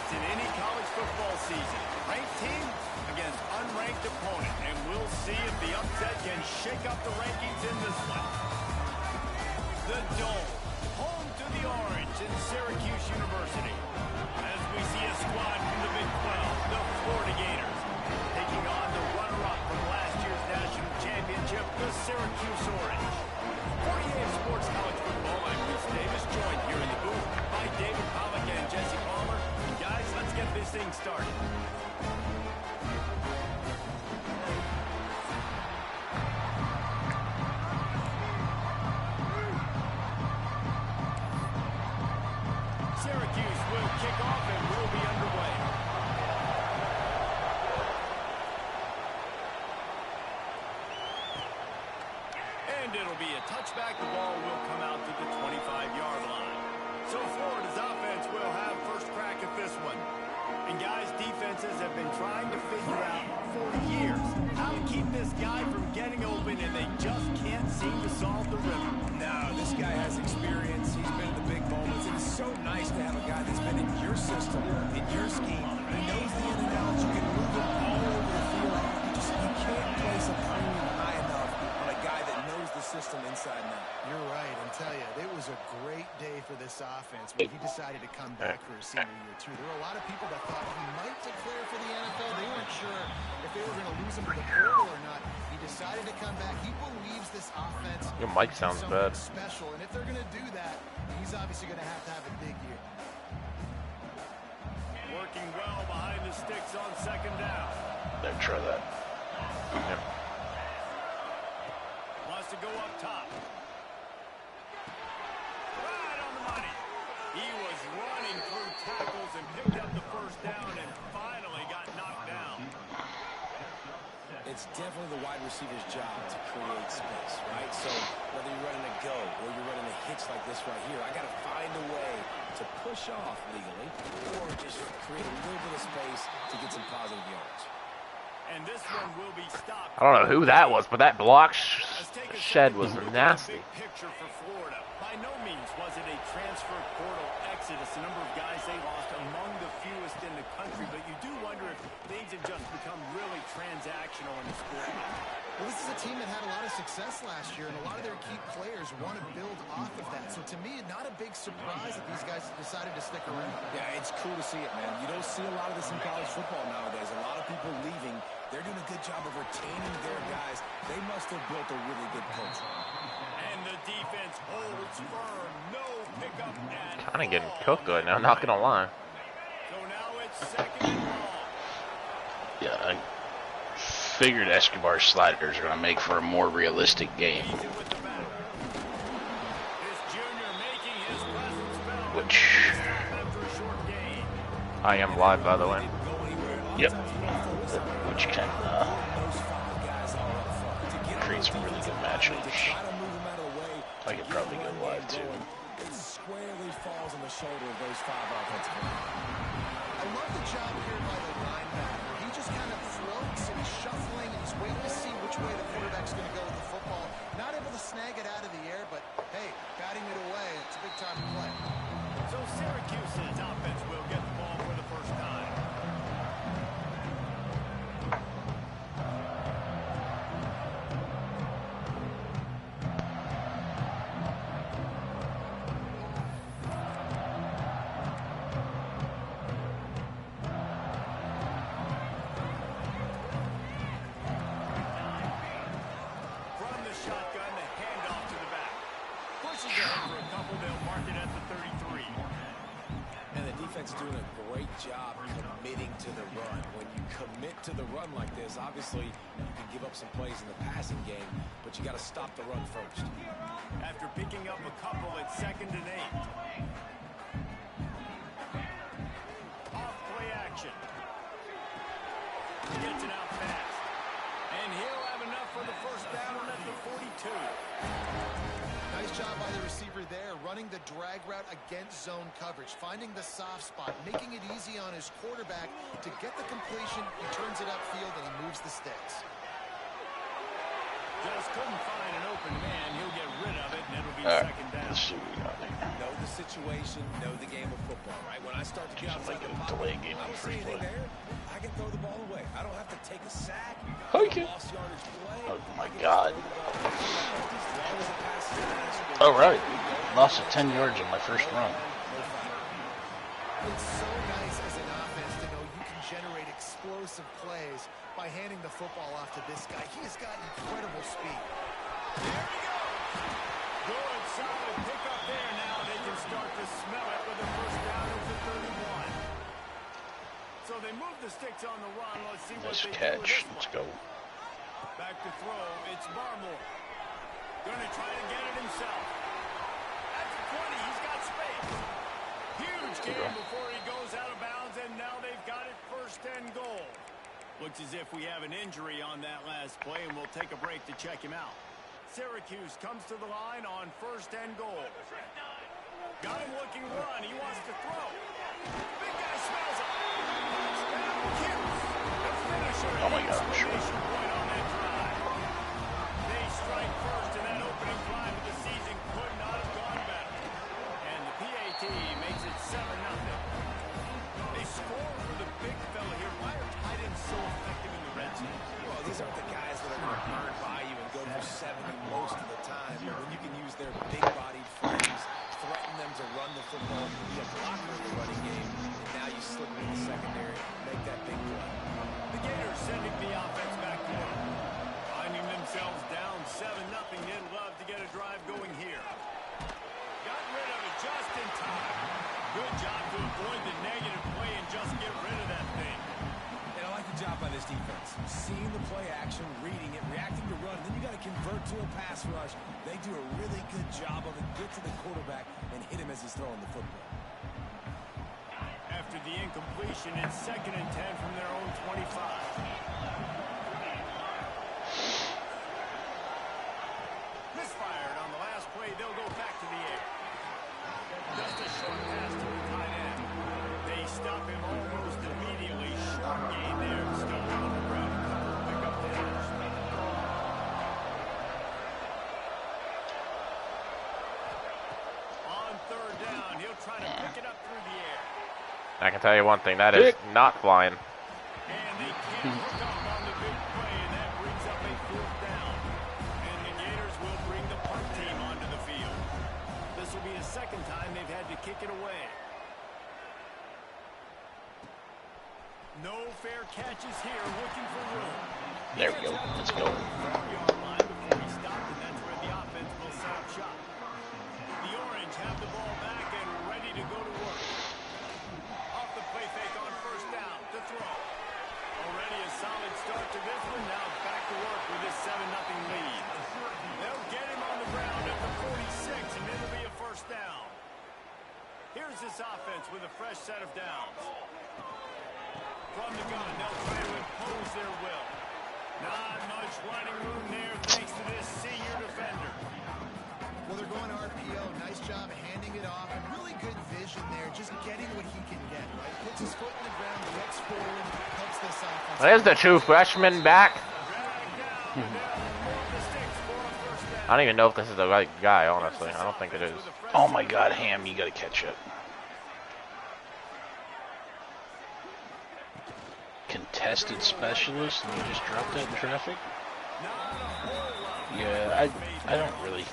In any college football season, ranked team against unranked opponent, and we'll see if the upset can shake up the rankings in this one. The Dome, home to the Orange in Syracuse University. As we see a squad from the Big 12, the Florida Gators, taking on the runner-up from last year's national championship, the Syracuse Orange. 48 Sports College Football, I'm Bruce Davis, joined here in the booth by David Pollock and Jesse Palmer. Guys, let's get this thing started. Syracuse will kick off and will be underway. And it'll be a touchback. The ball will come out to the 25-yard line. So Florida's offense will have first crack at this one. And guys, defenses have been trying to figure out for years how to keep this guy from getting open, and they just can't seem to solve the rhythm. No, this guy has experience. He's been in the big moments. And it's so nice to have a guy that's been in your system, in your scheme. He knows the in and outs. You can move him all over the field. You can't place a premium high enough on a guy that knows the system inside and out. You're right, and tell you, it was a great day for this offense when he decided to come back for his senior year, too. There were a lot of people that thought he might declare for the NFL. They weren't sure if they were going to lose him to the portal or not. He decided to come back. He believes this offense Your mic sounds bad. special, and if they're going to do that, he's obviously going to have a big year. Working well behind the sticks on second down. There, try that. Yep. Wants to go up top. Right on the money. He was running through tackles and picked up the first down and finally got knocked down. It's definitely the wide receiver's job to create space, right? So whether you're running a go or you're running a hitch like this right here, I got to find a way to push off legally or just create a little bit of space to get some positive yards. And this one will be stopped. I don't know who that was, but that block shed was nasty. Big picture for Florida. By no means was it a transfer portal exodus. The number of guys they lost among the fewest in the country, but you do wonder if things have just become really transactional in the sport. Well, this is a team that had a lot of success last year, and a lot of their key players want to build off of that. So to me, not a big surprise that these guys decided to stick around. Yeah, it's cool to see it, man. You don't see a lot of this in college football nowadays. A lot of people leaving. They're doing a good job of retaining their guys. They must have built a really good culture. And the defense holds firm. No pickup at Kind of getting cooked right now, not gonna lie. So now it's second and long. Yeah, I figured Escobar's sliders are going to make for a more realistic game. Which I am live, by the way. Yep. Which can create some really good matchups. I could probably go live too. It squarely falls on the shoulder of those 5 offensive linemen. I love the job here by the linebacker. He just kind of floats and he's shuffling and he's waiting to see which way the quarterback's going to go with the football. Not able to snag it out of the air, but hey, batting it away, it's a big time to play. So Syracuse's offense will get the ball for the first time. Doing a great job committing to the run. When you commit to the run like this, obviously you can give up some plays in the passing game, but you got to stop the run first. After picking up a couple at 2nd and 8. Off play action. Gets it out fast. And he'll have enough for the first down at the 42. Nice job by the receiver there, running the drag route against zone coverage, finding the soft spot, making it easy on his quarterback to get the completion. He turns it upfield and he moves the sticks. Just couldn't find an open man. He'll get rid of it, and it'll be second down. Let's see what we got there. Know the situation, know the game of football, right? When I start to get outside the delay game I on don't the see first anything play. there. I can throw the ball away. I don't have to take a sack. Okay. Lost yardage play. Oh my God. All right. Lost 10 yards in my first run. It's so nice as an offense to know you can generate explosive plays by handing the football off to this guy. He has got incredible speed. There we go. Good, solid pickup there. Now they can start to smell it with a first down at the 31. So they move the sticks on the run. Let's see what they do with this one. Let's go. Back to throw. It's Barmore. Going to try to get it himself. At the 20, he's got space. Huge gain before he goes out of bounds, and now they've got it first and goal. Looks as if we have an injury on that last play, and we'll take a break to check him out. Syracuse comes to the line on first and goal. Got him looking run. He wants to throw. Big guy smells it. Oh my God, I'm sure. On that drive. They strike first, and that opening drive of the season could not have gone better. And the PAT makes it 7-0. They score for the big fella here. Why are tight ends so effective in the red zone? Well, these aren't the guys that are going to burn by you and go for 70 most of the time. When you can use their big-bodied frames, threaten them to run the football, be a blocker in the running game, and now you slip in the secondary, make that big play. The Gators sending the offense back to work. Finding themselves down 7-0. They'd love to get a drive going here. Got rid of it just in time. Good job to avoid the negative play and just get rid of that thing. And I like the job by this defense. Seeing the play action, reading it, reacting to run, then you got to convert to a pass rush. They do a really good job of it. Get to the quarterback and hit him as he's throwing the football. After the incompletion, it's 2nd and 10 from their own 25. Misfired on the last play. They'll go back to the air. Just a short pass to the tight end. They stop him almost immediately. Short gain there. Still on the ground. Pick up the edge. On 3rd down, he'll try to pick it up through the air. I can tell you one thing, that is not flying. And they can't hook up on the big play, and that brings up a 4th down. And the Gators will bring the punt team onto the field. This will be the 2nd time they've had to kick it away. No fair catches here, looking for room. There we go. Let's go. 4-yard line before he stopped, and that's where the offense will set up shop. The Orange have the ball back and ready to go to work. Off the play fake on 1st down to throw. Already a solid start to this one. Now back to work with this 7-0 lead. They'll get him on the ground at the 46, and it'll be a 1st down. Here's this offense with a fresh set of downs. From the gun, they'll try to impose their will. Not much running room there thanks to this senior defender. Well, they're going RPO. Nice job handing it off. And really good vision there. Just getting what he can get, right? Puts his foot in the ground, gets forward, helps this offense. There's the 2 freshmen back. I don't even know if this is the right guy, honestly. I don't think it is. Oh my God, Ham, you got to catch up. Contested specialist, and you just dropped that in traffic? Yeah, I don't really.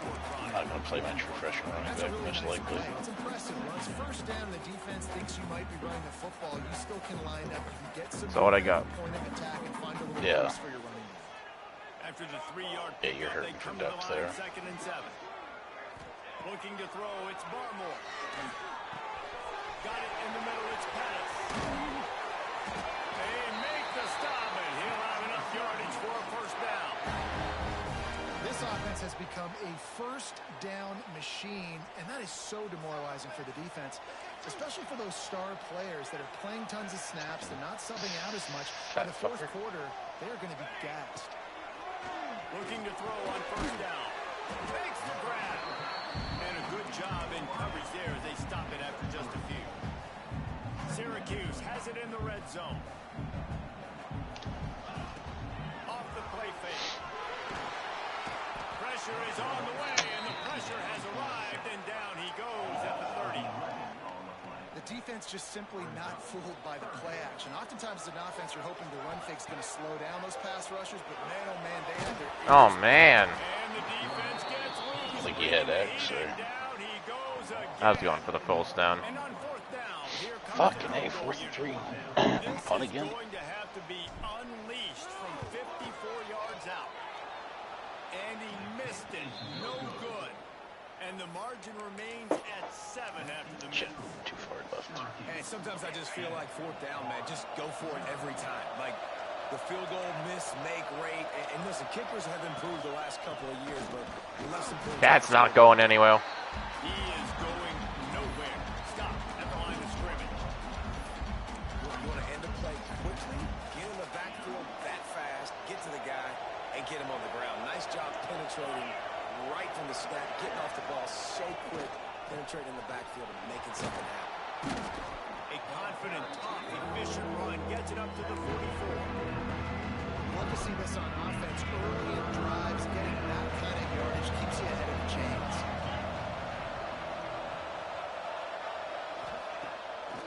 I'm not going to play my true freshman running back, most likely. It's impressive. Once 1st down, the defense thinks you might be running the football. You still can line up. You get some So what I got? point of attack and find a little Yeah. space for your running game. After the 3-yard Yeah, you're hurting for depth there. 2nd and 7. Looking to throw, it's Barmore. Got it in the middle, it's Pettis. They make the stop, and he'll have enough yardage for a 1st down. This offense has become a 1st down machine, and that is so demoralizing for the defense, especially for those star players that are playing tons of snaps. They're not subbing out as much. By the 4th quarter, they are going to be gassed. Looking to throw on 1st down. Makes the grab. coverage there as they stop it after just a few. Syracuse has it in the red zone. Off the play fake. Pressure is on the way, and the pressure has arrived, and down he goes at the 30. The defense just simply not fooled by the play action. Oftentimes as an offense, you're hoping the run fake's going to slow down those pass rushers, but man, oh man, they had their ears. Oh man. And the defense gets loose. I think he had X, sir. Down he goes again. I was going for the false down. And on fourth down, here comes Fucking the A, goal 4th and here. 3. Punt This is again. going to have to be unleashed from 54 yards out. And he missed it. No good. And the margin remains at 7 after the Shit, miss. too far left. And sometimes I just feel like fourth down, man. Just go for it every time. Like the field goal miss, make rate. And listen, kickers have improved the last couple of years, but less improved. That's not going anywhere. He is going nowhere. Stop at the line of scrimmage. You want to end the play quickly, get in the backfield that fast, get to the guy, and get him on the ground. Nice job penetrating right from the snap, getting off the ball so quick, penetrating in the backfield and making something happen. A confident, tough, efficient run gets it up to the 44. Love to see this on offense early in drives. Getting that kind of yardage keeps you ahead of the chains.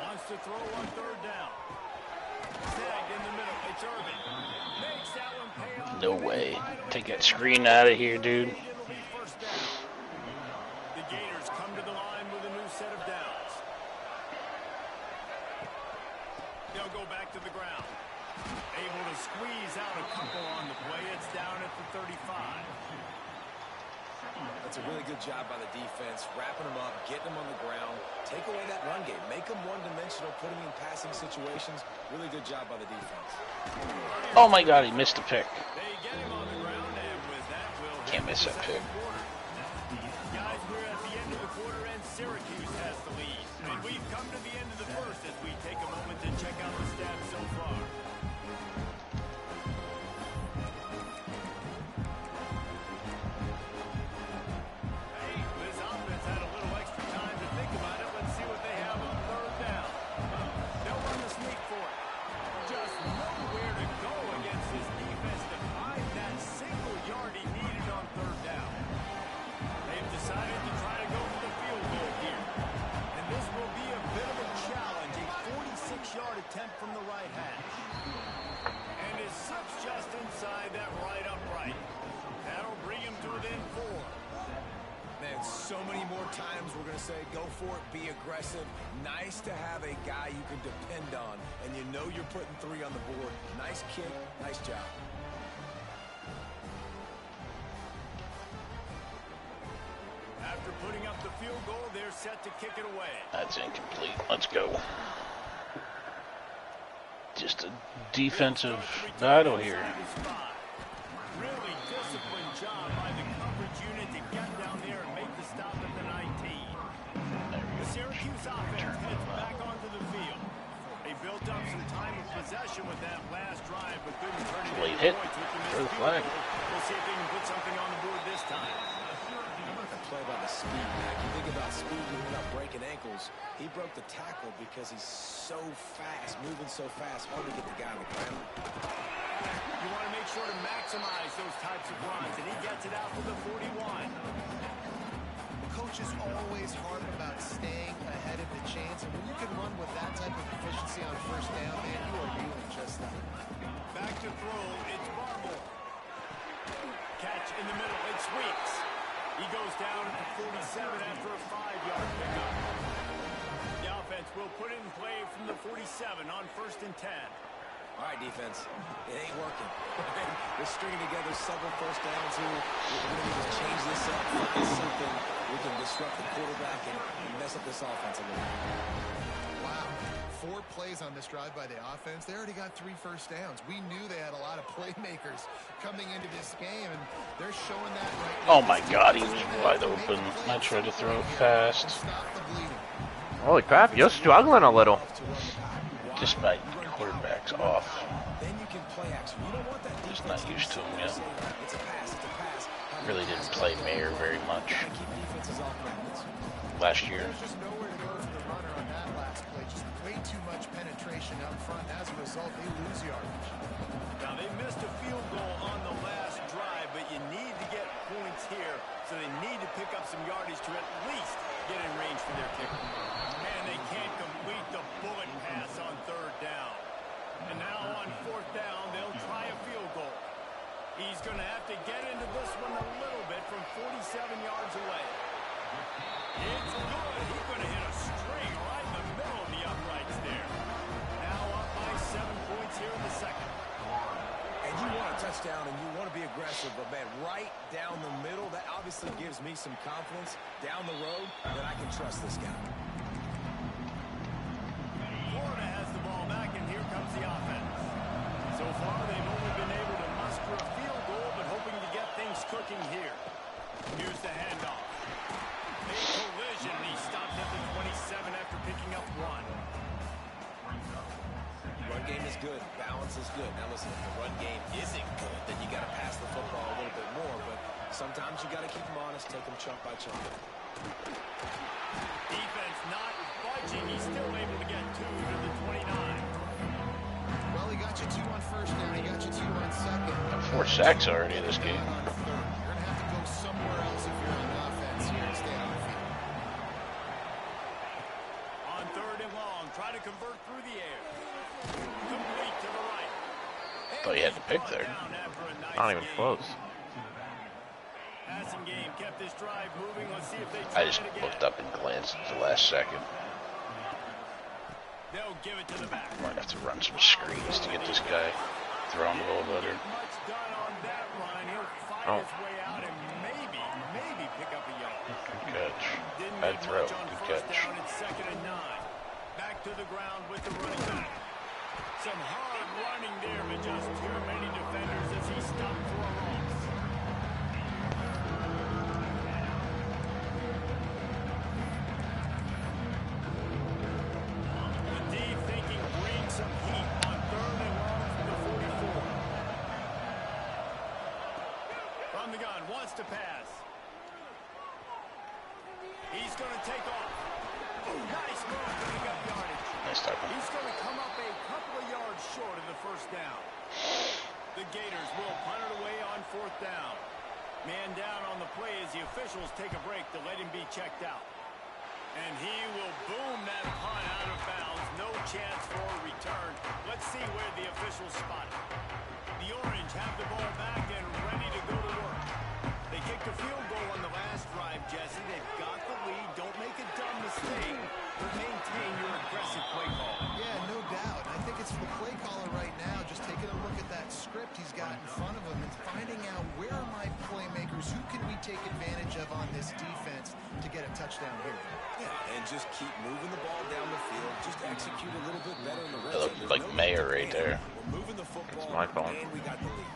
Wants to throw on third down. Snagged in the middle. It's Irvin. Makes that one pay off. No way. Take that screen out of here, dude. It'll be first down. The Gators come to the line with a new set of downs. They'll go back to the ground. Able to squeeze out a couple on the play. It's down at the 35. That's a really good job by the defense, wrapping them up, getting them on the ground, take away that run game, make them one-dimensional, put them in passing situations. Really good job by the defense. Oh my God, he missed a pick. They get him on the ground, and with that, we'll Can't miss that pick. Guys, we're at the end of the quarter, and Syracuse has the lead. And we've come to the end of the first as we take a moment to check out the stats so far. Hey, this offense had a little extra time to think about it. Let's see what they have on third down. They'll run the sneak for it. Just nowhere to go against this defense to find that single yard he needed on third down. They've decided to try to go for the field goal here. And this will be a bit of a challenge, a 46-yard attempt from the right hash. And it slips just inside that right upright. That'll bring him to within 4. Man, so many more times we're going to say go for it, be aggressive. Nice to have a guy you can depend on, and you know you're putting 3 on the board. Nice kick, nice job. After putting up the field goal, they're set to kick it away. That's incomplete. Let's go. Just a defensive battle here. Really disciplined job by the coverage unit to get down there and make the stop at the 19. The Syracuse offense heads back onto the field. They built up some time of possession with that last drive, but couldn't turn it Late into hit. points with the missed Throw the field flag. goal. We'll see if they can put something on the board this time. Play by the speed, Mac. You think about speed, you think about breaking ankles. He broke the tackle because he's so fast, moving so fast, hard to get the guy on the ground. You want to make sure to maximize those types of runs, and he gets it out to the 41. Coaches always harp about staying ahead of the chains, and when you can run with that type of efficiency on first down, man, you are doing just that. Back to throw, it's Barmore. Catch in the middle, it's Weeks. He goes down at the 47 after a 5-yard pickup. The offense will put it in play from the 47 on 1st and 10. All right, defense, it ain't working. We're stringing together several first downs here. We're going to need to change this up, find something we can disrupt the quarterback and mess up this offense a little bit. Wow. 4 plays on this drive by the offense. They already got 3 first downs. We knew they had a lot of playmakers coming into this game, and they're showing that right now. Oh my God, he was wide open. I tried to throw it fast. Stop the bleeding. Holy crap, you're struggling a little. Just my quarterback's off. Then you can play action. You don't want that Just defense not used to him yet. It's a pass, it's a pass. Really didn't play Mayer very much. Keep defenses off balance. last year. There's just nowhere to go for the runner on that last play. Just way too much penetration up front. As a result, they lose yardage. Now, they missed a field goal on the last drive, but you need to get points here, so they need to pick up some yardage to at least get in range for their kicker. And they can't complete the bullet pass on third down. And now on fourth down, they'll try a field goal. He's going to have to get into this one a little bit from 47 yards away. It's good. He's going to hit a string right in the middle of the uprights there. Now up by 7 points here in the second. And you want a touchdown and you want to be aggressive, but man, right down the middle, that obviously gives me some confidence down the road that I can trust this guy. Florida has the ball back, and here comes the offense. So far, they've only been able to muster a field goal, but hoping to get things cooking here. Here's the handoff. A collision, and he stopped at the 27 after picking up one. Run game is good. Balance is good. Now listen, if the run game isn't good, then you got to pass the football a little bit more. But sometimes you got to keep them honest, take them chunk by chunk. Defense not budging. He's still able to get 2 to the 29. Well, he got you 2 on first down. He got you 2 on second. 4 sacks already in this game. On third. You're going to have to go somewhere else if you're on offense here and stay on the field. On third and long, try to convert through the air. Complete to the right. Thought you had to pick there. Not even close. Passing game kept this drive moving. Let's see if they I try just it again. looked up and glanced at the last second. They'll give it to the back. Might have to run some screens to get this guy thrown a little better. Much done on that run. He'll fight his way out and maybe pick up a yard. Good catch. Didn't Bad get throw. much on Good first catch. down. It's 2nd and 9. Back to the ground with the running back. Some hard running there, but just too many defenders as he stopped for a loss. The D thinking bring some heat on third and long from the 44. From the gun, wants to pass. He's going to take off. Nice move, picking up yardage. Nice tackle. He's going to come up a couple of yards short of the first down. The Gators will punt it away on fourth down. Man down on the play as the officials take a break to let him be checked out. And he will boom that punt out of bounds. No chance for a return. Let's see where the officials spot it. The Orange have the ball back and ready to go to work. They kicked a field goal on the last drive, Jesse. They've got the lead. Don't make a dumb mistake, but maintain your aggressive play call. Yeah, no doubt. I think it's the play caller right now just taking a look at that script he's got in front of him and finding out where are my playmakers, who can we take advantage of on this defense to get a touchdown here. Yeah, and just keep moving the ball down the field. Just execute a little bit better in the red That zone. looked like Mayer right there. We're moving the football, It's my fault. and we got the lead.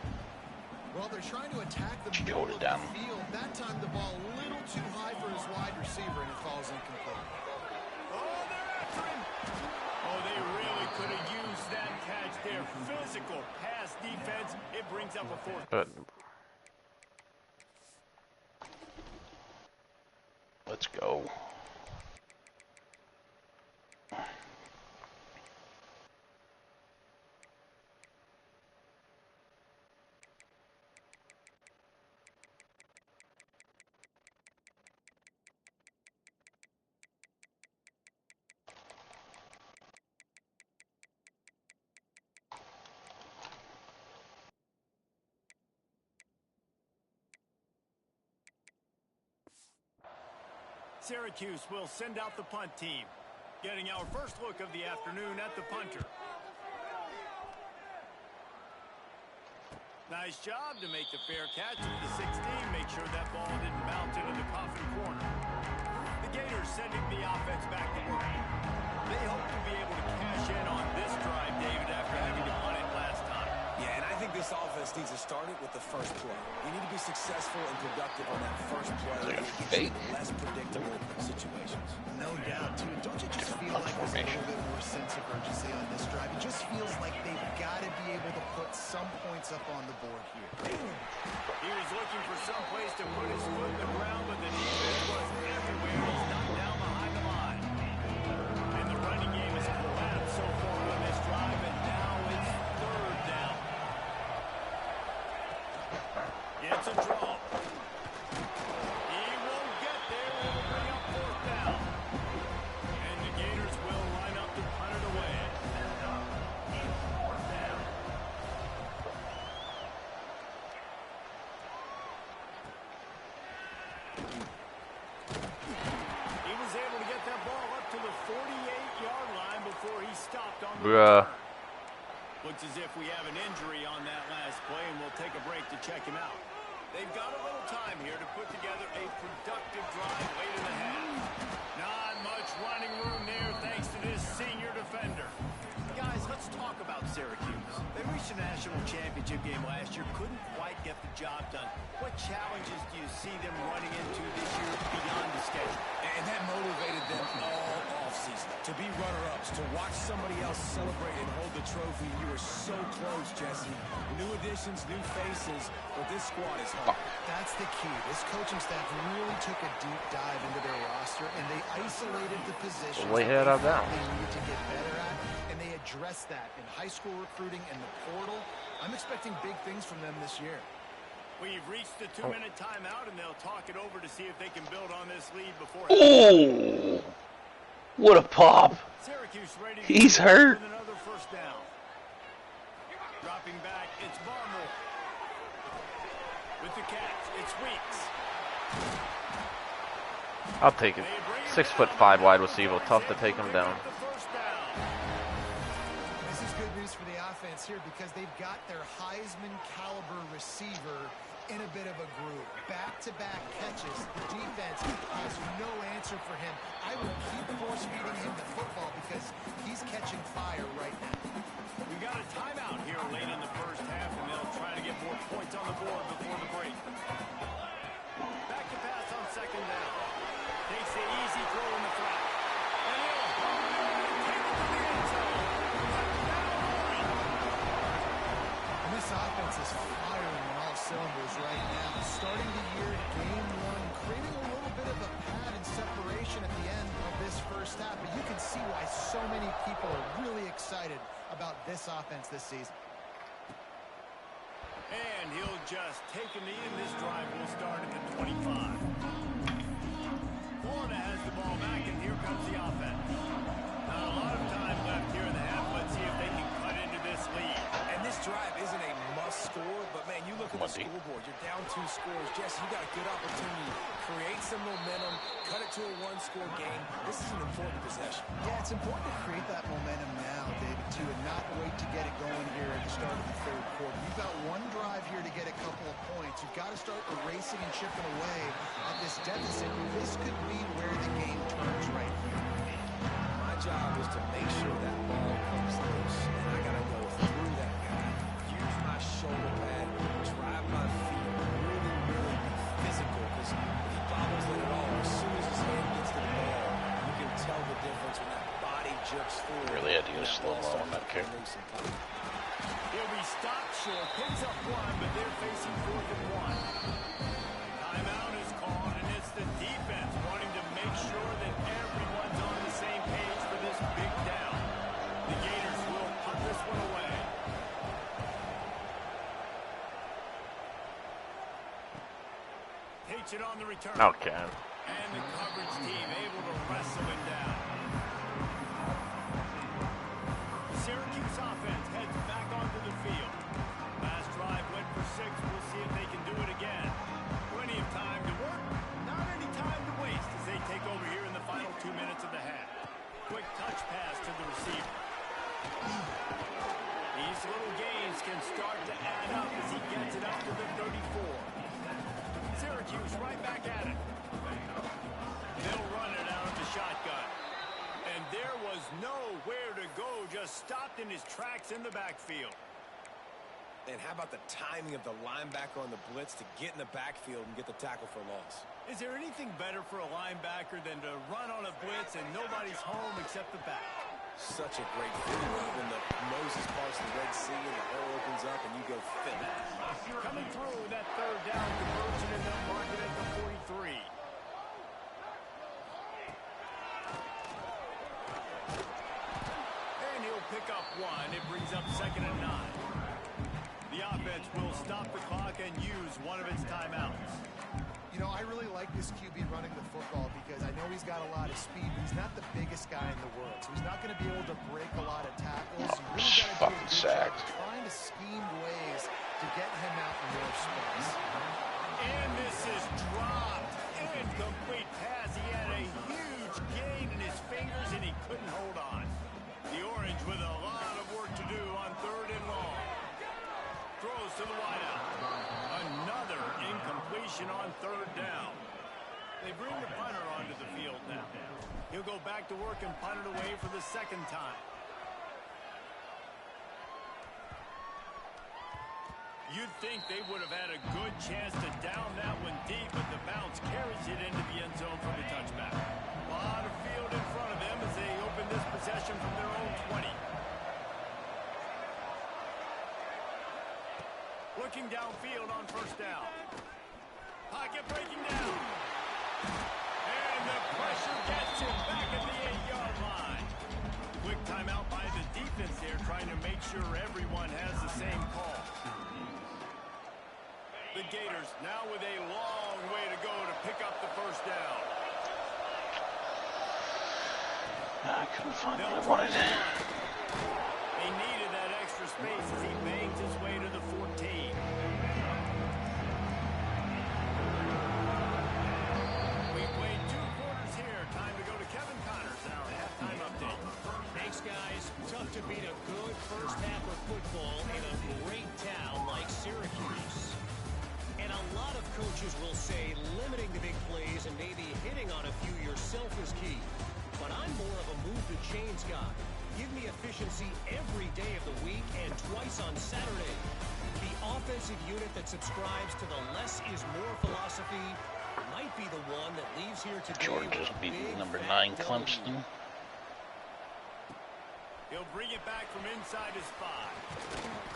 Well, they're trying to attack the Should middle hold of it down. the field. That time the ball a little too high for his wide receiver, and it falls incomplete. Oh, they're after him. Oh, they really could have used that catch there. Physical pass defense. It brings up a fourth. But Let's go. Syracuse will send out the punt team. Getting our first look of the afternoon at the punter. Nice job to make the fair catch at the 16. Make sure that ball didn't bounce into the coffin corner. The Gators sending the offense back to work. They hope to be able to cash in on this drive, David, after having to punt it last time. Yeah, and I think this offense needs to start it with the first play. You need to be successful and productive on that first play. Like a It gets fake. you less predictable situations. No doubt, too. Don't you just feel like there's a little bit more sense of urgency on this drive? It just feels like they've got to be able to put some points up on the board here. He was looking for some place to put his foot in the ground, but the defense was everywhere. He's knocked down Bruh. Looks as if we have an injury on that last play, and we'll take a break to check him out. They've got a little time here to put together a productive drive late in the half. Not much running room there thanks to this senior defender. Guys, let's talk about Syracuse. They reached a national championship game last year, couldn't quite get the job done. What challenges do you see them running into this year beyond the schedule? And that motivated them all offseason to be runner-ups, to watch somebody else celebrate and hold the trophy. You were so close, Jesse. New additions, new faces, but this squad is hard. That's the key. This coaching staff really took a deep dive into their roster, and they isolated the positions Way ahead of that. they needed to get better at, and they addressed that in high school recruiting and the portal. I'm expecting big things from them this year. We've reached the 2-minute timeout, and they'll talk it over to see if they can build on this lead before. Oh, what a pop! Syracuse ready. He's hurt. With another first down. Dropping back, it's Barmore. With the catch, it's Weeks. I'll take it. 6'5" wide receiver. Tough to take him down. This is good news for the offense here because they've got their Heisman caliber receiver in a bit of a groove. Back-to-back catches. The defense has no answer for him. I will keep force-feeding him the football because he's catching fire right now. We got a timeout here late in the first half, and they'll try to get more points on the board before the break. Back to pass on second down. Takes the easy throw in the flat. And he'll take it to the end zone. And this offense is firing on all cylinders right now. Starting the year, game one, creating a little bit of a pad and separation at the end of this first half. But you can see why so many people are really excited about this offense this season. And he'll just take a knee, and this drive will start at the 25. Florida has the ball back, and here comes the offense. Not a lot of time left here in the half. Let's see if they can cut into this lead. And this drive isn't a must-score, but, man, you look at the scoreboard. You're down 2 scores. Jesse, you got a good opportunity to create some momentum, cut it to a 1-score game. This is an important possession. Yeah, it's important to create that momentum now, David, too, and not wait to get it going here at the start of the third quarter. You've got one drive here to get a couple of points. You've got to start erasing and chipping away at this deficit. This could be where the game turns right here. My job is to make sure that ball comes loose, and I got to go through that guy, use my shoulder pad, drive my feet, really, really be physical, because if he bobbles it at all, as soon as his hand gets to the ball, you can tell the difference when that body jerks through. Really had to go slow-mo on that kick. He'll be stopped short, picks up 1, but they're facing 4th and 1. Timeout is called, and it's the defense wanting to make sure that everyone's on the same page for this big down. The Gators will punt this one away. Takes it on the return. Okay. And the coverage team able to wrestle him down. Syracuse offense heads back onto the field. Last drive went for 6. We'll see if they can do it again. Plenty of time to work. Not any time to waste as they take over here in the final 2 minutes of the half. Quick touch pass to the receiver. These little gains can start to add up as he gets it up to the 34. Syracuse right back at it. They'll run it out of the shotgun. And there was nowhere to go, just stopped in his tracks in the backfield. And how about the timing of the linebacker on the blitz to get in the backfield and get the tackle for loss? Is there anything better for a linebacker than to run on a blitz and nobody's home except the back? Such a great feeling when the Moses parts the Red Sea and the hole opens up and you go fill it. Coming through that third down conversion, and they'll mark it at the 43. And he'll pick up 1. It brings up 2nd and 9. The offense will stop the clock and use one of its timeouts. You know, I really like this QB running the football because I know he's got a lot of speed, but he's not the biggest guy in the world. So he's not going to be able to break a lot of tackles. You really got to do a good job trying to scheme ways to get him out in more space. And this is dropped. Incomplete pass. He had a huge gain in his fingers, and he couldn't hold on. The Orange with a lot goes to the wideout. Another incompletion on third down. They bring the punter onto the field now. He'll go back to work and punt it away for the second time. You'd think they would have had a good chance to down that one deep, but the bounce carries it into the end zone for the touchback. A lot of field in front of them as they open this possession from their own 20. Looking downfield on first down. Pocket breaking down. And the pressure gets him back at the 8-yard line. Quick timeout by the defense there, trying to make sure everyone has the same call. The Gators now with a long way to go to pick up the first down. I couldn't find what I wanted. He needed that extra space as he bangs his way to the 14. We've played 2 quarters here. Time to go to Kevin Connors, our halftime update. Thanks, guys. Tough to beat a good first half of football in a great town like Syracuse. And a lot of coaches will say limiting the big plays and maybe hitting on a few yourself is key. But I'm more of a move-the-chains guy. Give me efficiency every day of the week and twice on Saturday. The offensive unit that subscribes to the less is more philosophy might be the one that leaves here today. Georgia's beating number 9 Clemson. He'll bring it back from inside his 5.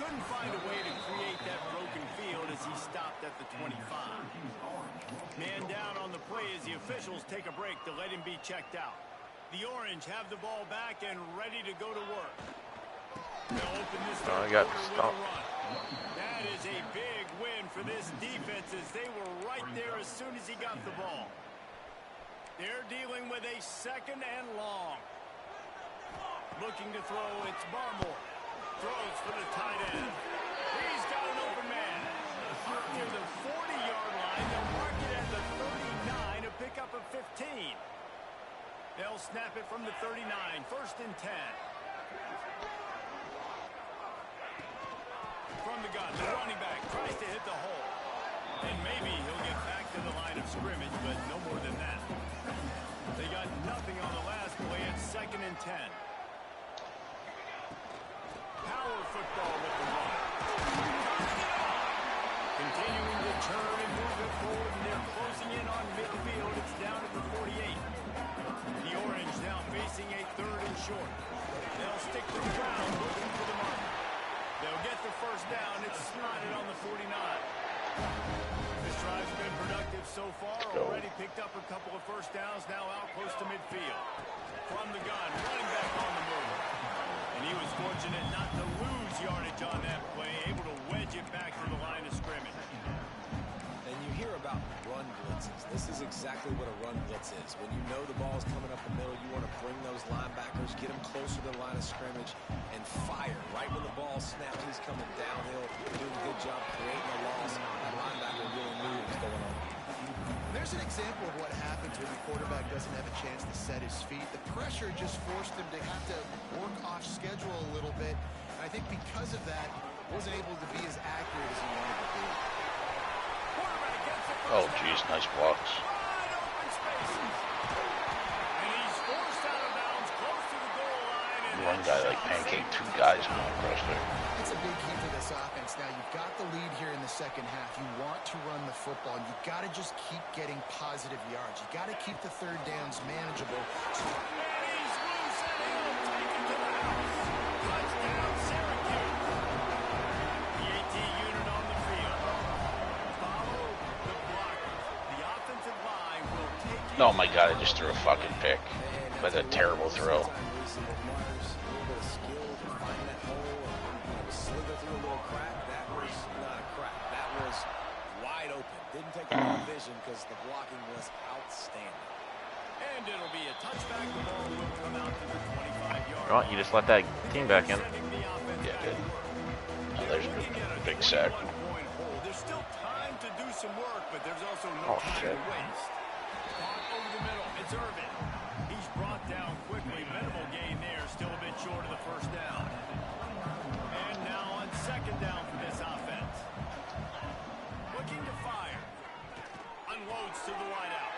Couldn't find a way to create that broken field as he stopped at the 25. Man down on the play as the officials take a break to let him be checked out. The Orange have the ball back and ready to go to work. They'll open this I got quarter with stopped. a run. That is a big win for this defense as they were right there as soon as he got the ball. They're dealing with a second and long. Looking to throw, it's Barmore. Throws for the tight end. He's got an open man. Near the 40-yard line, they'll mark it at the 39 to pick up a 15. They'll snap it from the 39, 1st and 10. From the gun, the running back tries to hit the hole. And maybe he'll get back to the line of scrimmage, but no more than that. They got nothing on the last play at 2nd and 10. Power football with the run. Continuing to turn and move it forward, and they're closing in on midfield. It's down at the 48. The Orange now facing a 3rd and short. They'll stick to the ground, looking for the mark. They'll get the first down. It's slotted on the 49. This drive's been productive so far. Already picked up a couple of first downs, now out close to midfield. From the gun, running back on the move. And he was fortunate not to lose yardage on that play, able to wedge it back to the line of scrimmage. And you hear about run blitzes. This is exactly what a run blitz is. When you know the ball's coming up the middle, you want to bring those linebackers, get them closer to the line of scrimmage, and fire. Right when the ball snaps, he's coming downhill, doing a good job creating a loss. That linebacker really knew what was going on. There's an example of what happens when the quarterback doesn't have a chance to set his feet. The pressure just forced him to have to work off schedule a little bit. And I think because of that, wasn't able to be as accurate as he wanted to be. Oh, geez, nice blocks. One guy like pancaked 2 guys going across there. It's a big key for this offense. Now, you've got the lead here in the second half. You want to run the football. You've got to just keep getting positive yards. You've got to keep the third downs manageable. Touchdown, Syracuse. The AT unit on the field. Follow the blocker. The offensive line will take you. Oh my god, I just threw a fucking pick. That's a terrible throw. Didn't take a lot of vision because the blocking was outstanding. And it'll be a touchback. The ball will come out to the 25-yard line. Well, you just let that team back in. Yeah, good. Oh, there's a big sack. There's still time to do some work, but there's also no time to waste. Over the middle, it's Irvin. He's brought down quickly. Minimal gain there, still a bit short of the first down. And now on 2nd down for this offense. to the wideout.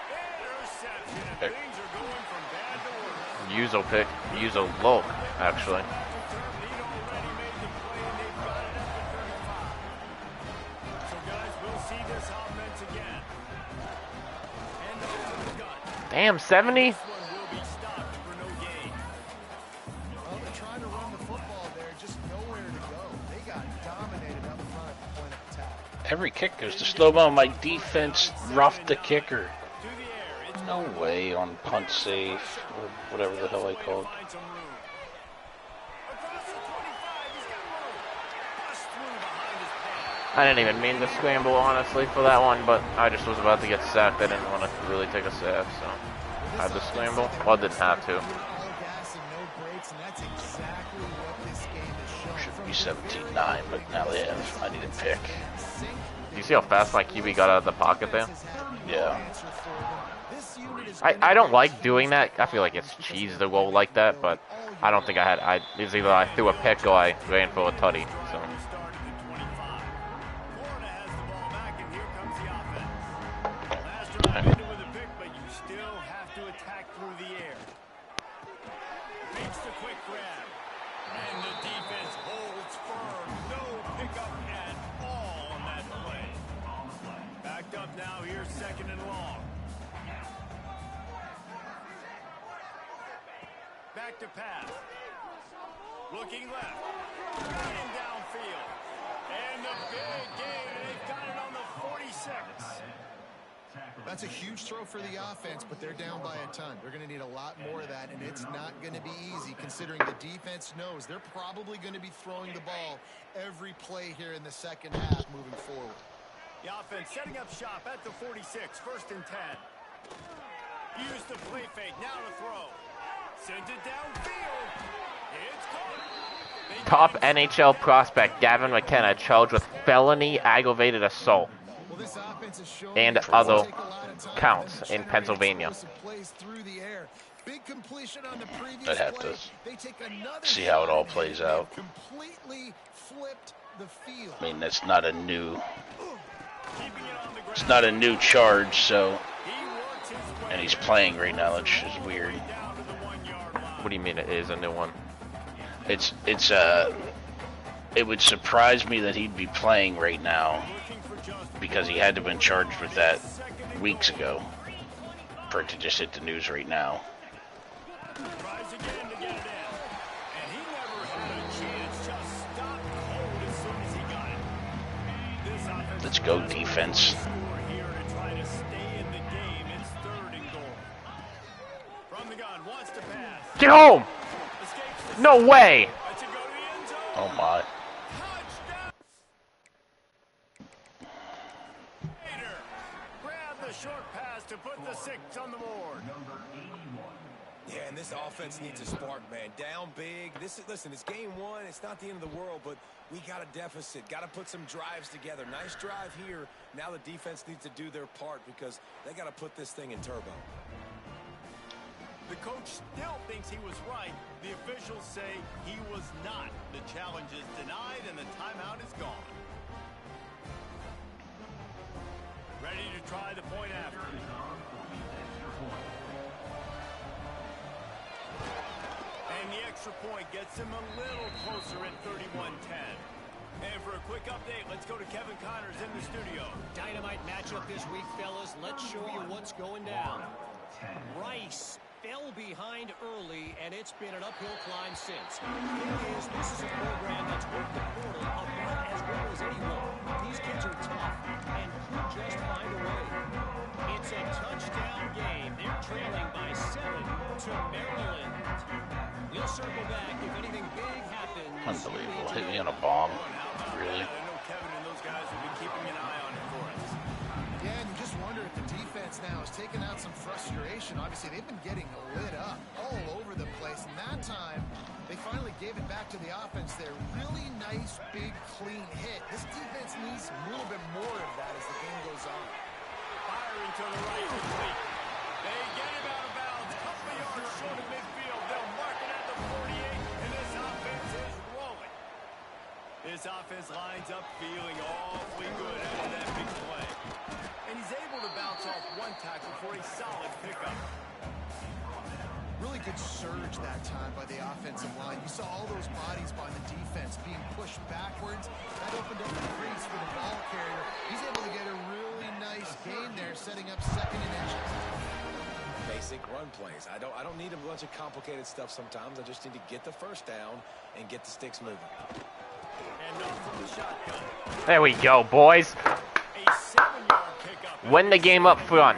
Interception, and things are going from bad to worse. Uso pick. Uso low, actually. So guys, we'll see this offense again. And the ball is gun. Damn, 70? This one will be stopped for no gain. Well, they're trying to run the football there, just nowhere to go. They got dominated up front at the point of attack. Every kick goes to slow-mo. My defense roughed the kicker. No way on punt safe, or whatever the hell I called. I didn't even mean to scramble, honestly, for that one, but I just was about to get sacked. I didn't want to really take a sack, so I had to scramble. Well, didn't have to. Should be 17-9, but now they have. I need a pick. Do you see how fast my QB got out of the pocket there? Yeah. I don't like doing that. I feel like it's cheese to go like that, but I don't think I had. It's either I threw a pick or I ran for a tutty. So. Now here's second and long. Back to pass. Looking left. Running downfield. And the big gain. They've got it on the 46. That's a huge throw for the offense, but they're down by a ton. They're going to need a lot more of that, and it's not going to be easy considering the defense knows they're probably going to be throwing the ball every play here in the second half moving forward. The offense setting up shop at the 46, first and 10. Use the play fake, now to throw. Sends it downfield. It's caught. Top NHL prospect Gavin McKenna charged with felony aggravated assault Well, this offense is showing and other counts in Pennsylvania. Big completion on the previous I'd have play. to They take another see how it all plays out. Completely flipped the field. I mean, that's not a new. It's not a new charge, so. And he's playing right now, which is weird. What do you mean it is a new one? It would surprise me that he'd be playing right now because he had to have been charged with that weeks ago for it to just hit the news right now. Tries again to get it in. And he never had a chance. Just stopped cold as soon as he got it. This offense Let's go, defense. score here to try to stay in the game. It's third and goal. From the gun, wants to pass. Get home! Escapes the No way! lets it go to the end zone. Oh my. Touchdown! Hader grabbed the short pass to put the 6 on the board. Yeah, and this offense needs a spark, man. Down big. Listen, it's game one. It's not the end of the world, but we got a deficit. Got to put some drives together. Nice drive here. Now the defense needs to do their part because they got to put this thing in turbo. The coach still thinks he was right. The officials say he was not. The challenge is denied and the timeout is gone. Ready to try the point after. And the extra point gets him a little closer at 31-10. And for a quick update, let's go to Kevin Connors in the studio. Dynamite matchup this week, fellas. Let's show you what's going down. Rice fell behind early, and it's been an uphill climb since. The thing is, this is a program that's worked the portal about as well as anyone. These kids are tough and could just find a way. It's a touchdown game. They're trailing by 7 to Maryland. We'll circle back if anything big happens. Unbelievable. Hit me on a bomb. Really? I know Kevin and those guys will be keeping an eye on it for us. Yeah, and you just wonder if the defense now has taken out some frustration. Obviously, they've been getting lit up all over the place. And that time, they finally gave it back to the offense there. Really nice, big, clean hit. This defense needs a little bit more of that as the game goes on. Firing to the right, complete. They get him out of bounds. Couple of yards short of midfield. They'll mark it at the 48, and this offense is rolling. This offense lines up feeling awfully good after that big play. And he's able to bounce one tackle for a solid pickup. Really good surge that time by the offensive line. You saw all those bodies by the defense being pushed backwards. That opened up the crease for the ball carrier. He's able to get a really nice gain there, setting up 2nd and inches. Basic run plays. I don't need a bunch of complicated stuff sometimes. I just need to get the first down and get the sticks moving. And off from the shotgun. There we go, boys. A 7-yard pickup. Win the game up front.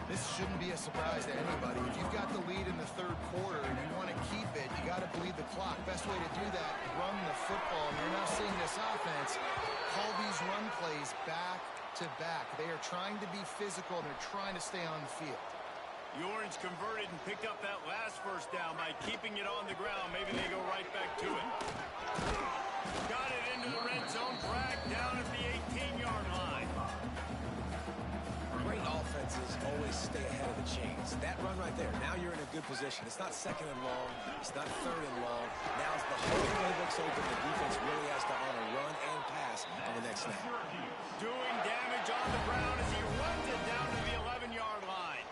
This shouldn't be a surprise to anybody. If you've got the lead in the 3rd quarter and you want to keep it, you got to bleed the clock. Best way to do that, run the football. And you're now seeing this offense call these run plays back to back. They are trying to be physical and they're trying to stay on the field. The Orange converted and picked up that last first down by keeping it on the ground. Maybe they go right back to it. Got it into the red zone. Bragg down at the 18-yard line. Great offenses always stay ahead of the chains. That run right there, now you're in a good position. It's not 2nd and long. It's not 3rd and long. Now the whole playbook's open. The defense really has to honor run and pass on the next snap. Doing damage on the ground as he runs it down to the 11-yard line.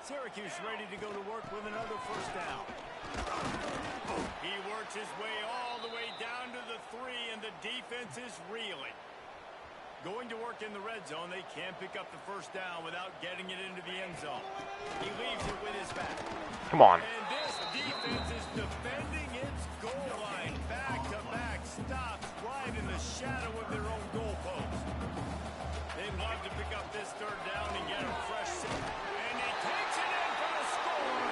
Syracuse ready to go to work with another first down. He works his way all the way down to the 3, and the defense is reeling. Going to work in the red zone, they can't pick up the first down without getting it into the end zone. He leaves it with his back. Come on. And this defense is defending its goal line. Back-to-back stops right in the shadow of their own goalpost. They'd love to pick up this 3rd down and get a fresh set. And he takes it in for the score.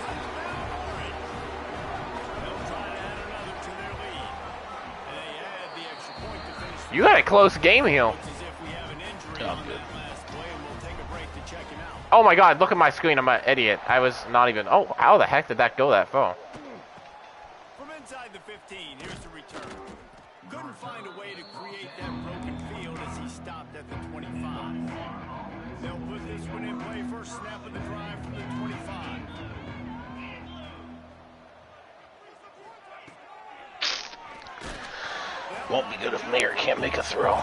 Touchdown Orange. They'll try to add another to their lead. And they add the extra point to finish. You got a close game here. Looks as if we have an injury on that last play, and we'll take a break to check him out. Oh my god, look at my screen. I'm an idiot. I was not even... Oh, how the heck did that go that far? From inside the 15, here's the return. Couldn't find a way to create that broken field as he stopped at the 25. They'll put this one in play. First snap of the drive from the 25. Won't be good if Mayer can't make a throw.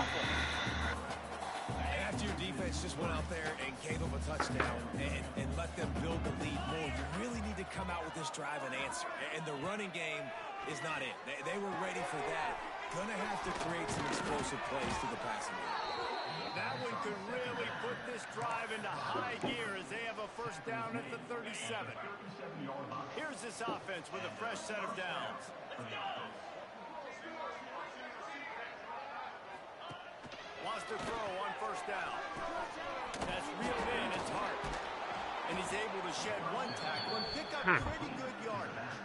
After your defense just went out there and gave them a touchdown and let them build the lead more, you really need to come out with this drive and answer. And the running game is not it. They were ready for that. Gonna have to create some explosive plays to the passing game. That one could really put this drive into high gear as they have a first down at the 37. Here's this offense with a fresh set of downs. Wants to throw on first down. That's reeled in. It's Hart. And he's able to shed one tackle and pick up pretty good yardage.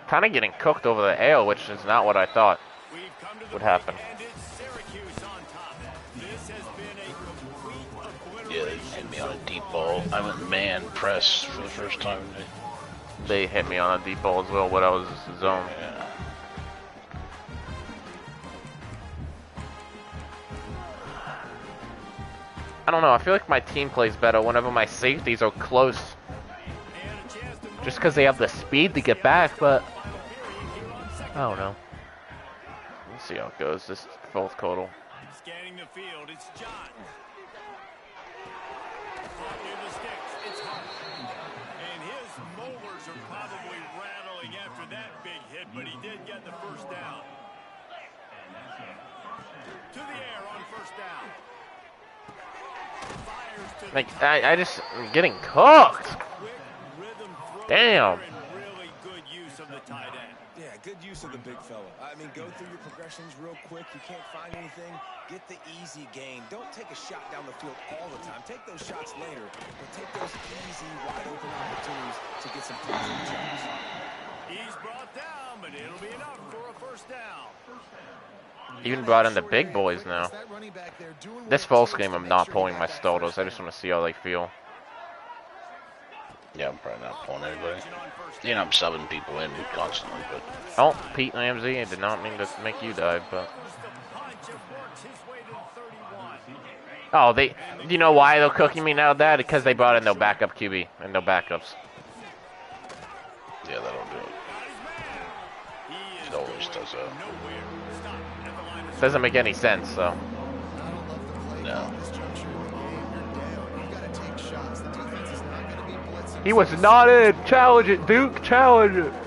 Kind of getting cooked over the air, which is not what I thought We've come to the would happen. break, and it's Syracuse on top. This has been a complete Yeah, they obliteration. hit me on a deep ball. I went man press for the first time today. They hit me on a deep ball as well, but I was zone. Yeah. I don't know. I feel like my team plays better whenever my safeties are close. Just because they have the speed to get back, but I don't know. Let's see how it goes. This 4th quarter. Scanning the field, it's John. Caught near the sticks, it's Hart. And his molars are probably rattling after that big hit, but he did get the first down. To the air on first down. Fires to the Like I just am getting cooked. quick rhythm throw Damn. there and really good use of the tight end. Yeah, good use of the big fella. I mean, go through your progressions real quick. You can't find anything. Get the easy gain. Don't take a shot down the field all the time. Take those shots later, but take those easy, wide-open opportunities to get some positive jumps. He's brought down, but it'll be enough for a first down. Even brought in the big boys now. That running back there doing what This it false takes game, to I'm make not sure pulling you my got that starters. first I just want to see how they feel. Yeah, I'm probably not pulling anybody. You know, I'm subbing people in constantly, but Oh, Pete Ramsey. I did not mean to make you dive, but oh, they. You know why they're cooking me now, Dad? Because they brought in no backup QB and no backups. yeah, that'll do it. It always does that. Doesn't make any sense. So I don't love the play No. This juncture in the game, you're down. You've got to take shots. The defense is not going to be blitzing. He was not in. Challenge it, Duke. Challenge it. The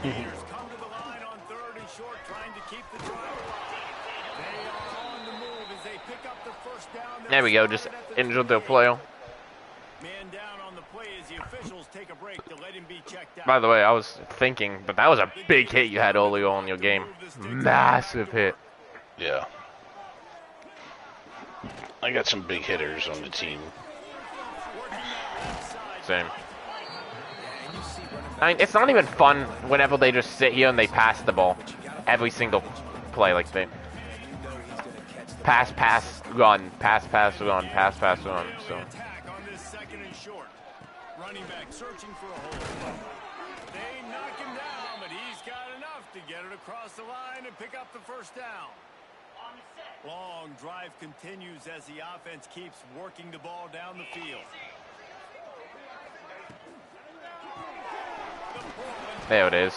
Gators come to the line on 3rd and short, trying to keep the drive alive. They are on the move as they pick up the first down. There we go. Just injured the player. Man down on the play as the officials take a break to let him be checked out. By the way, I was thinking, but that was a big hit you had earlier on in your game. Massive hit. Yeah. I got some big hitters on the team. Same. I mean, it's not even fun whenever they just sit here and they pass the ball. Every single play, like they pass, pass, run, pass, pass, run, pass, pass, run. So. Attack on this 2nd and short. Running back searching for a hole. They knock him down, but he's got enough to get it across the line and pick up the first down. Long drive continues as the offense keeps working the ball down the field. There it is.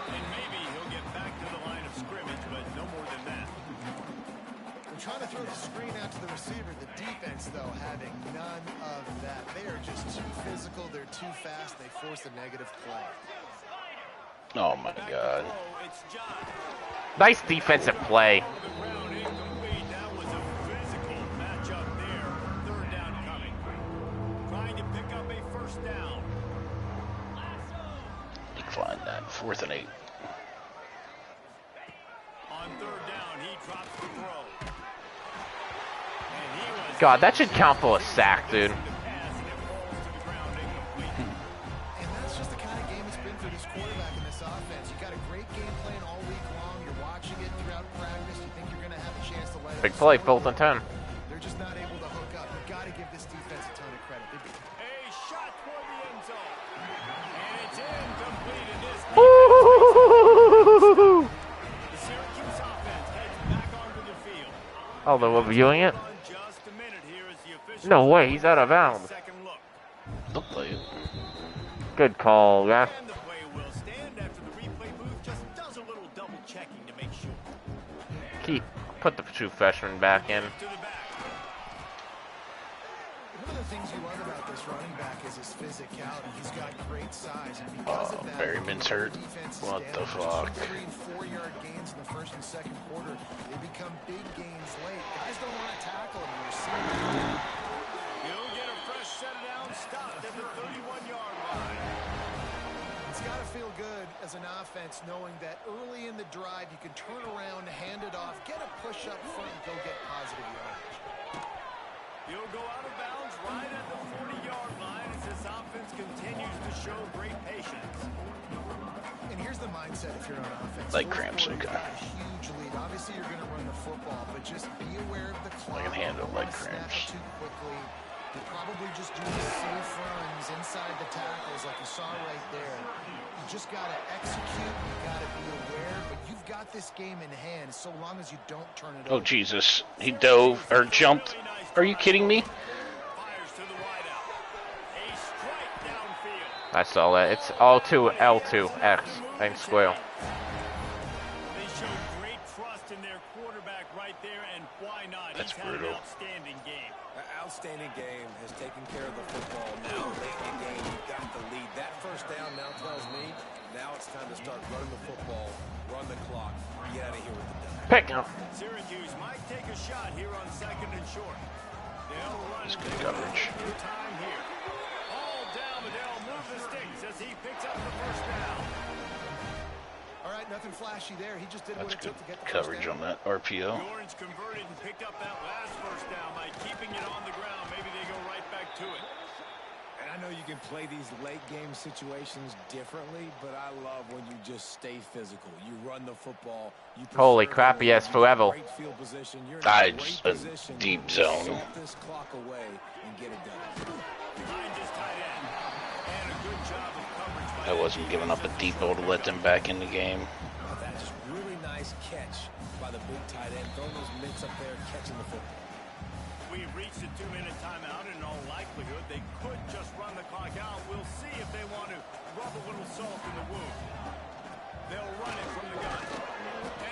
And maybe he'll get back to the line of scrimmage, but no more than that. They're trying to throw the screen out to the receiver. The defense, though, having none of that. They are just too physical. They're too fast. They force a negative play. Oh my God. It's John. Nice defensive play. That was a physical matchup there. 3rd down coming. Trying to pick up a first down. Decline that. 4th and 8. On 3rd down, he drops the throw. And he was God, that should count for a sack, dude. the pass, and it falls to the ground incomplete. And that's just the kind of game it's been for this quarterback in this offense. You got a great game plan all week long. You're watching it throughout practice. You think you're going to have a chance to light Big up play, some 4th and 10. They're just not able to hook up. You've got to give this defense a ton of credit. A shot toward the end zone. And it's incomplete in this. Woo! The Syracuse offense heads back onto the field. Oh, they're reviewing it? On just a minute here as the officials No way, he's out of bounds. second look. Look like it. Good call, ref. And the play will stand after the replay booth just does a little double checking to make sure. Put the 2 freshmen back in. To the back. One of the things you love about this running back is his physicality. He's got great size, and because of that, Berryman's hurt. defense is What the down. fuck? Just 3 and 4 yard gains in the 1st and 2nd quarter. They become big gains late. Guys don't want to tackle him. You're seeing it. He'll get a fresh set down, stopped at the 31-yard line. It's got to feel good as an offense knowing that early in the drive you can turn around, hand it off, get a push up front, and go get positive yardage. He'll go out of bounds right at the 40-yard line as this offense continues to show great patience. And here's the mindset if you're on offense. Like Fourth cramps, quarter, okay. you've got a huge lead. Obviously, you're going to run the football, but just be aware of the clock. I can handle Don't like wanna snap cramps. it too quickly. You're probably just doing safe runs inside the tackles like you saw right there. You just got to execute. You got to be aware, but you've got this game in hand so long as you don't turn it Oh, over. Jesus. He dove or jumped. Are you kidding me? Fires to the wideout. A strike downfield. I saw that. It's L2, L2, X, and square. They show great trust in their quarterback right there, and why not? That's He's had brutal. an outstanding game. An outstanding game, has taken care of the football. Now, late in the game, you've got the lead. That first down now tells me now it's time to start running the football, run the clock, get out of here with the done. Pick him. Syracuse might take a shot here on 2nd and short. They'll run That's it. good coverage. Good time here. All down, but they'll move the sticks as he picks up the first down. All right, nothing flashy there. He just did That's what it good took to get the coverage first on down. that RPO. The Orange converted and picked up that last first down by keeping it on the ground. Maybe they go right back to it. And I know you can play these late game situations differently, but I love when you just stay physical. You run the football. You Holy preserve crap, the yes, lead, forever. great field position. You're in Ah, a it's great a position deep to zone. suck this clock away and get it done. Behind his tight end. And a good job of coverage by I wasn't giving up a depot to let them back in the game. Now that's just really nice catch by the big tight end. Throwing those mitts up there, catching the football. We've reached a 2-minute timeout, and in all likelihood, they could just run the clock out. We'll see if they want to rub a little salt in the wound. They'll run it from the gun.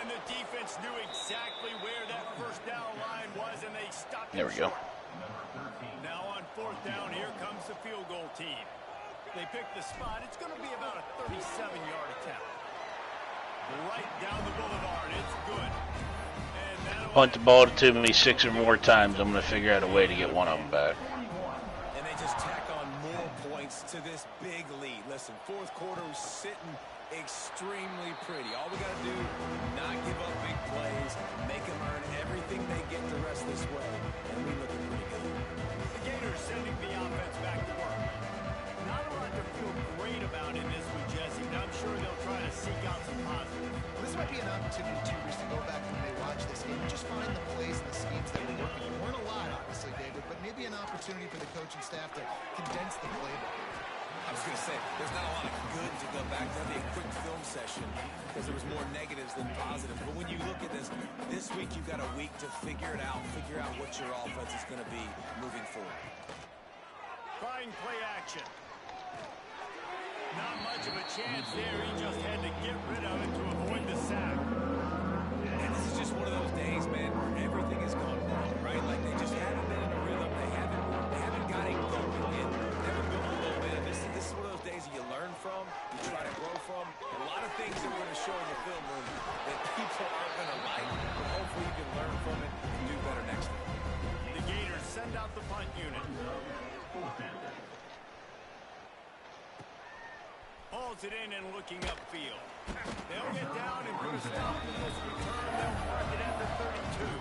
And the defense knew exactly where that first down line was, and they stopped it. There we go. Now on fourth down, here comes the field goal team. They pick the spot. It's going to be about a 37-yard attempt. Right down the boulevard. It's good. And that'll Punt the ball to me 6 or more times. I'm going to figure out a way to get one of them back. And they just tack on more points to this big lead. Listen, fourth quarter was sitting extremely pretty. All we got to do, not give up big plays, make them earn everything they get the rest of this way, and we looking pretty good. The Gators sending the offense back to work. Not a lot to feel great about in this one, Jesse, but I'm sure they'll try to seek out some positives. This might be an opportunity, too, Reese, to go back when they watch this game and just find the plays and the schemes that were working. There weren't a lot, obviously, David, but maybe an opportunity for the coaching staff to condense the playbook. I was going to say, there's not a lot of good to go back. That'd be a quick film session because there was more negatives than positives. But when you look at this week you've got a week to figure it out, figure out what your offense is going to be moving forward. Trying play action. Not much of a chance there. He just had to get rid of it to avoid the sack. And this is just one of those days, man, where everything is going wrong, right? Like they just haven't been in a rhythm. They haven't got it going in. Never built a momentum. This is one of those days that you learn from, you try to grow from. A lot of things that we're going to show in the film room that people aren't going to like, but hopefully you can learn from it and do better next time. The Gators send out the punt unit. Hauls it in and looking upfield. They'll get down and put a stop to this return. They'll mark it at the 32.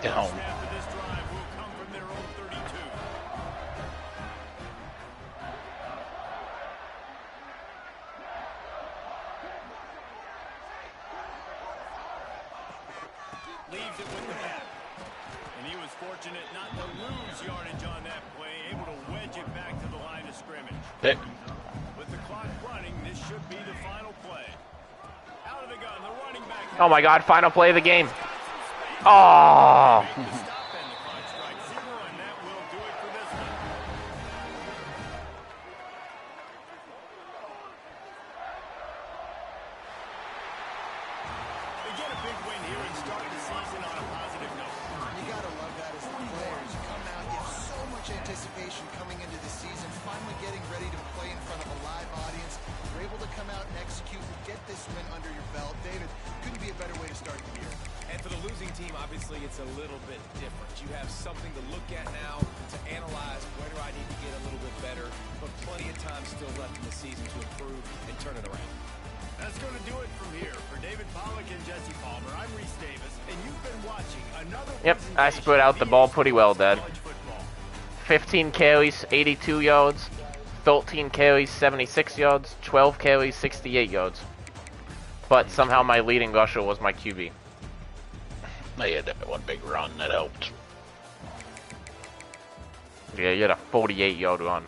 Get home. Snap of this drive will come from their own 32. Leaves it with the back. And he was fortunate not to lose yardage on that play, able to wedge it back to the line of scrimmage. Pick. With the clock running, this should be the final play. Out of the gun, the running back. Oh my God, final play of the game. Oh. Make the stop and the clock strikes 0, and that will do it for this one. They get a big win here and start the season on a positive note. You got to love that as the players. You come out, you have so much anticipation coming into the season, finally getting ready to play in front of a live audience. You're able to come out and execute and get this win under your belt. David, couldn't be a better way to start the year. And for the losing team, obviously, it's a little bit different. You have something to look at now, to analyze where do I need to get a little bit better, but plenty of time still left in the season to improve and turn it around. That's going to do it from here. For David Pollack and Jesse Palmer, I'm Reese Davis, and you've been watching another Yep, I spread out the ball pretty well, Dad. college football. 15 carries, 82 yards. 13 carries, 76 yards. 12 carries, 68 yards. But somehow my leading rusher was my QB. They had that one big run that helped. Yeah, he had a 48-yard run.